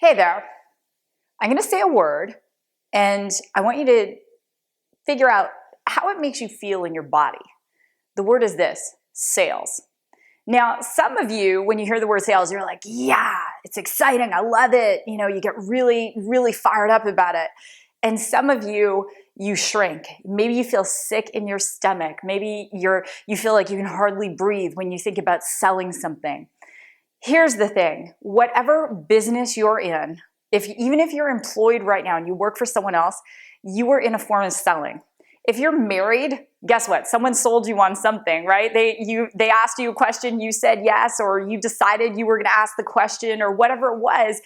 Hey there, I'm going to say a word and I want you to figure out how it makes you feel in your body. The word is this: sales. Now, some of you, when you hear the word sales, you're like, yeah, it's exciting. I love it. You know, you get really, really fired up about it. And some of you, you shrink. Maybe you feel sick in your stomach. Maybe you feel like you can hardly breathe when you think about selling something. Here's the thing: whatever business you're in, even if you're employed right now and you work for someone else, you are in a form of selling. If you're married, guess what? Someone sold you on something, right? They asked you a question, you said yes, or you decided you were going to ask the question, or whatever it was.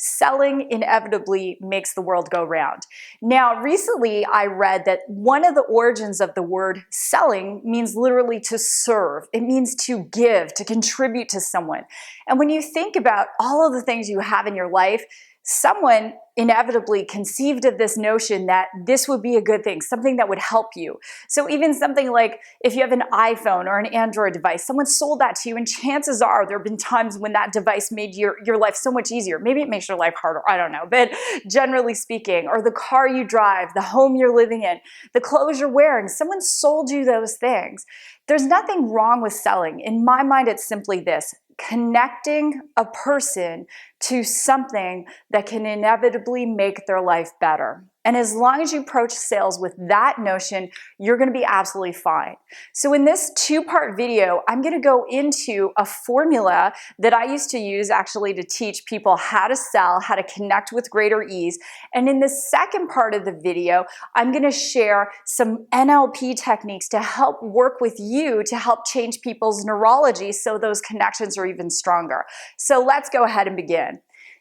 Selling inevitably makes the world go round. Now, recently I read that one of the origins of the word selling means literally to serve. It means to give, to contribute to someone. And when you think about all of the things you have in your life, someone inevitably conceived of this notion that this would be a good thing, something that would help you. So even something like if you have an iPhone or an Android device, someone sold that to you, and chances are there have been times when that device made your life so much easier. Maybe it makes your life harder, I don't know, but generally speaking, or the car you drive, the home you're living in, the clothes you're wearing, someone sold you those things. There's nothing wrong with selling. In my mind, it's simply this: connecting a person to something that can inevitably make their life better. And as long as you approach sales with that notion, you're going to be absolutely fine. So in this two-part video, I'm going to go into a formula that I used to use actually to teach people how to sell, how to connect with greater ease. And in the second part of the video, I'm going to share some NLP techniques to help work with you to help change people's neurology so those connections are even stronger. So let's go ahead and begin.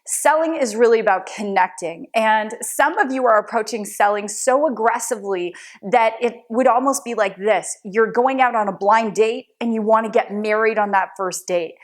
Selling is really about connecting, and some of you are approaching selling so aggressively that it would almost be like this: you're going out on a blind date and you want to get married on that first date.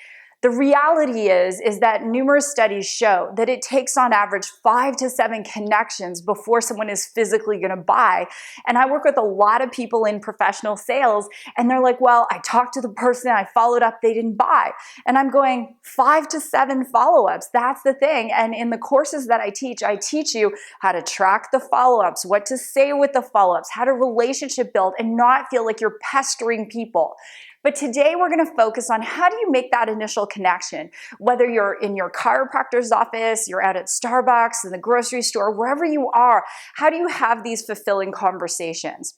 The reality is that numerous studies show that it takes on average 5 to 7 connections before someone is physically going to buy. And I work with a lot of people in professional sales, and they're like, well, I talked to the person, I followed up, they didn't buy. And I'm going, 5 to 7 follow-ups, that's the thing. And in the courses that I teach you how to track the follow-ups, what to say with the follow-ups, how to relationship build and not feel like you're pestering people. But today we're going to focus on how do you make that initial connection, whether you're in your chiropractor's office, you're out at Starbucks, in the grocery store, wherever you are. How do you have these fulfilling conversations?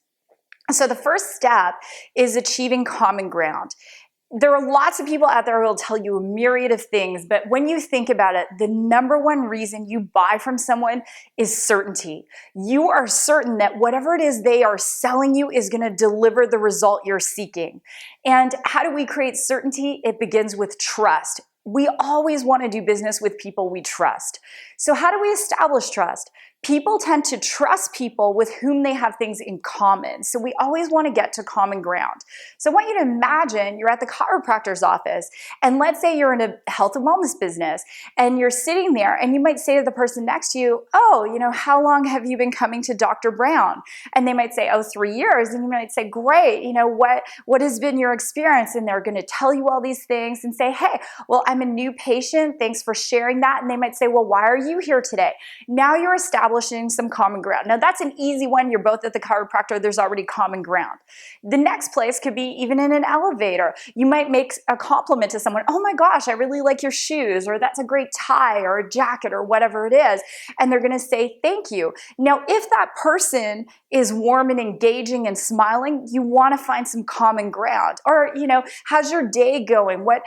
So the first step is achieving common ground. There are lots of people out there who will tell you a myriad of things, but when you think about it, the number one reason you buy from someone is certainty. You are certain that whatever it is they are selling you is going to deliver the result you're seeking. And how do we create certainty? It begins with trust. We always want to do business with people we trust. So how do we establish trust? People tend to trust people with whom they have things in common. So we always want to get to common ground. So I want you to imagine you're at the chiropractor's office, and let's say you're in a health and wellness business, and you're sitting there, and you might say to the person next to you, oh, how long have you been coming to Dr. Brown? And they might say, oh, 3 years. And you might say, great, what has been your experience? And they're going to tell you all these things and say, hey, well, I'm a new patient. Thanks for sharing that. And they might say, well, why are you here today? Now you're establishing some common ground. Now that's an easy one. You're both at the chiropractor. There's already common ground. The next place could be even in an elevator. You might make a compliment to someone. Oh my gosh, I really like your shoes, or that's a great tie or a jacket or whatever it is. And they're going to say thank you. Now, if that person is warm and engaging and smiling, you want to find some common ground. Or, how's your day going? What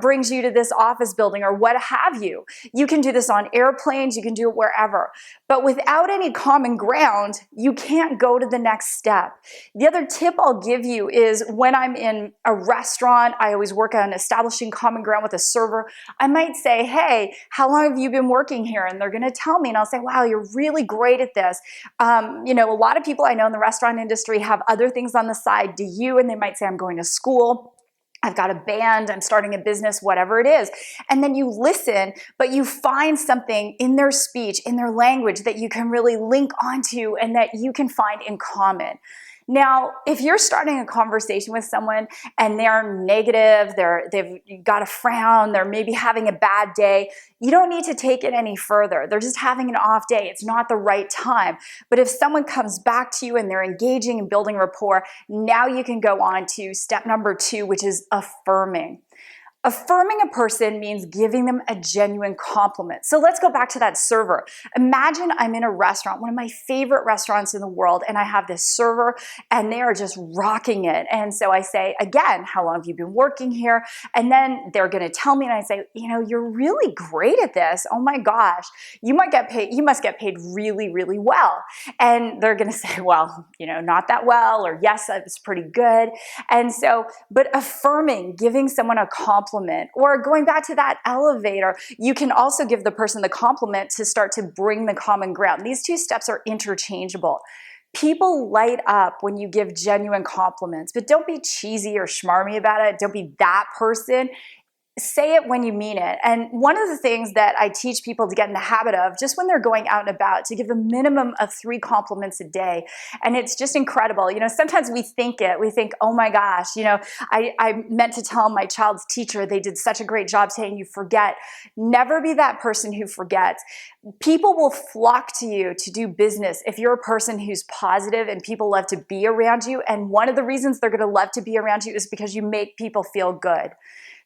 brings you to this office building, or what have you? You can do this on airplanes. You can do it wherever. But without any common ground, you can't go to the next step. The other tip I'll give you is when I'm in a restaurant, I always work on establishing common ground with a server. I might say, hey, how long have you been working here? And they're going to tell me, and I'll say, wow, you're really great at this. A lot of people I know in the restaurant industry have other things on the side. Do you? And they might say, I'm going to school. I've got a band, I'm starting a business, whatever it is. And then you listen, but you find something in their speech, in their language that you can really link onto and that you can find in common. Now, if you're starting a conversation with someone and they're negative, they've got a frown, they're maybe having a bad day, you don't need to take it any further. They're just having an off day. It's not the right time. But if someone comes back to you and they're engaging and building rapport, now you can go on to step number 2, which is affirming. Affirming a person means giving them a genuine compliment. So let's go back to that server. Imagine I'm in a restaurant, one of my favorite restaurants in the world, and I have this server and they are just rocking it. And so I say, again, how long have you been working here? And then they're going to tell me, and I say, you're really great at this. Oh my gosh, you must get paid really, really well. And they're going to say, well, not that well, or yes, it's pretty good. And so, but affirming, giving someone a compliment, or going back to that elevator, you can also give the person the compliment to start to bring the common ground. These 2 steps are interchangeable. People light up when you give genuine compliments, but don't be cheesy or schmarmy about it. Don't be that person. Say it when you mean it. And one of the things that I teach people to get in the habit of, just when they're going out and about, to give a minimum of 3 compliments a day. And it's just incredible. Sometimes we think, oh my gosh, I meant to tell my child's teacher they did such a great job saying you forget. Never be that person who forgets. People will flock to you to do business if you're a person who's positive and people love to be around you. And one of the reasons they're going to love to be around you is because you make people feel good.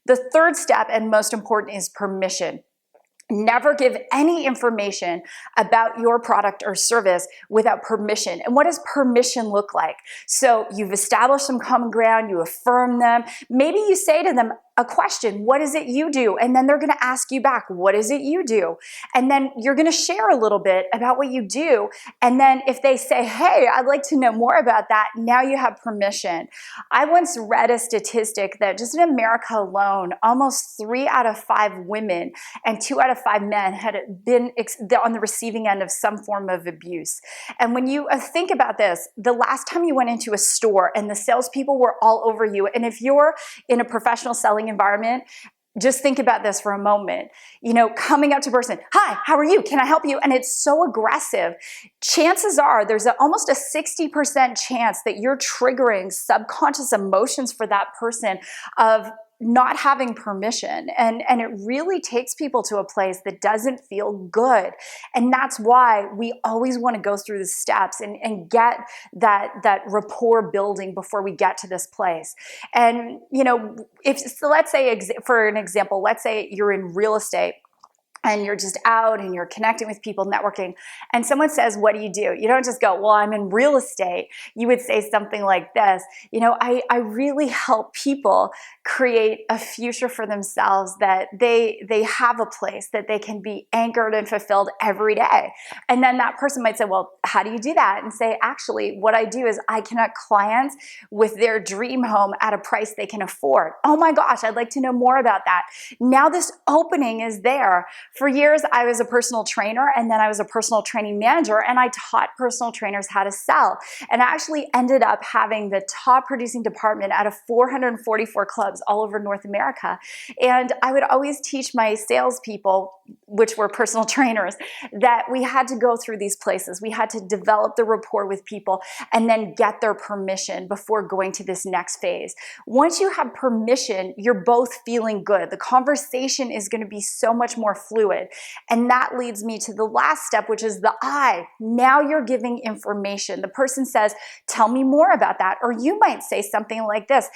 The 3rd step, and most important, is permission. Never give any information about your product or service without permission. And what does permission look like? So you've established some common ground, you affirm them. Maybe you say to them a question, what is it you do? And then they're going to ask you back, what is it you do? And then you're going to share a little bit about what you do. And then if they say, hey, I'd like to know more about that, now you have permission. I once read a statistic that just in America alone, almost 3 out of 5 women and 2 out of 5 men had been on the receiving end of some form of abuse. And when you think about this, the last time you went into a store and the salespeople were all over you, and if you're in a professional selling environment, just think about this for a moment. Coming up to a person, hi, how are you? Can I help you? And it's so aggressive. Chances are there's almost a 60% chance that you're triggering subconscious emotions for that person of not having permission. And it really takes people to a place that doesn't feel good. And that's why we always want to go through the steps and get that rapport building before we get to this place. And, let's say, for an example, let's say you're in real estate and you're just out and you're connecting with people, networking, and someone says, what do? You don't just go, well, I'm in real estate. You would say something like this, I really help people create a future for themselves that they have a place that they can be anchored and fulfilled every day. And then that person might say, well, how do you do that? And say, actually, what I do is I connect clients with their dream home at a price they can afford. Oh my gosh, I'd like to know more about that. Now this opening is there. For years, I was a personal trainer, and then I was a personal training manager, and I taught personal trainers how to sell. And I actually ended up having the top producing department out of 444 clubs all over North America. And I would always teach my salespeople, which were personal trainers, that we had to go through these places. We had to develop the rapport with people and then get their permission before going to this next phase. Once you have permission, you're both feeling good. The conversation is going to be so much more fluid. And that leads me to the last step, which is the I. Now you're giving information. The person says, tell me more about that. Or you might say something like this.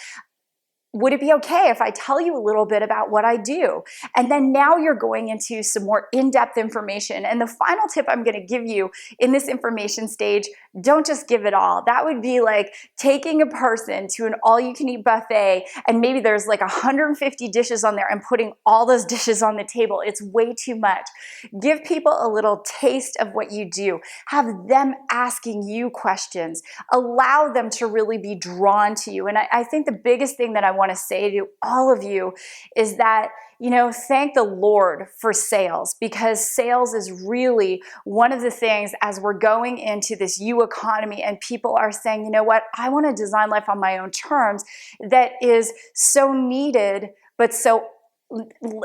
Would it be okay if I tell you a little bit about what I do? And then now you're going into some more in-depth information. And the final tip I'm going to give you in this information stage, don't just give it all. That would be like taking a person to an all-you-can-eat buffet and maybe there's like 150 dishes on there and putting all those dishes on the table. It's way too much. Give people a little taste of what you do. Have them asking you questions. Allow them to really be drawn to you. And I think the biggest thing that I want to say to all of you is that, thank the Lord for sales, because sales is really one of the things as we're going into this U economy and people are saying, you know what, I want to design life on my own terms, that is so needed, but so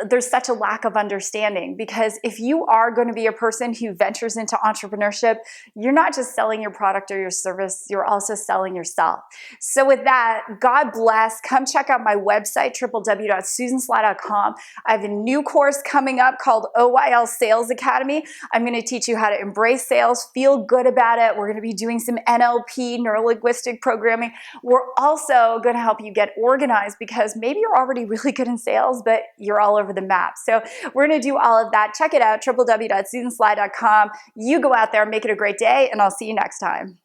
there's such a lack of understanding, because if you are going to be a person who ventures into entrepreneurship, you're not just selling your product or your service, you're also selling yourself. So with that, God bless. Come check out my website, www.susansly.com. I have a new course coming up called OYL Sales Academy. I'm going to teach you how to embrace sales, feel good about it. We're going to be doing some NLP, neuro-linguistic programming. We're also going to help you get organized, because maybe you're already really good in sales, but you're all over the map. So we're going to do all of that. Check it out, www.susansly.com. You go out there, make it a great day, and I'll see you next time.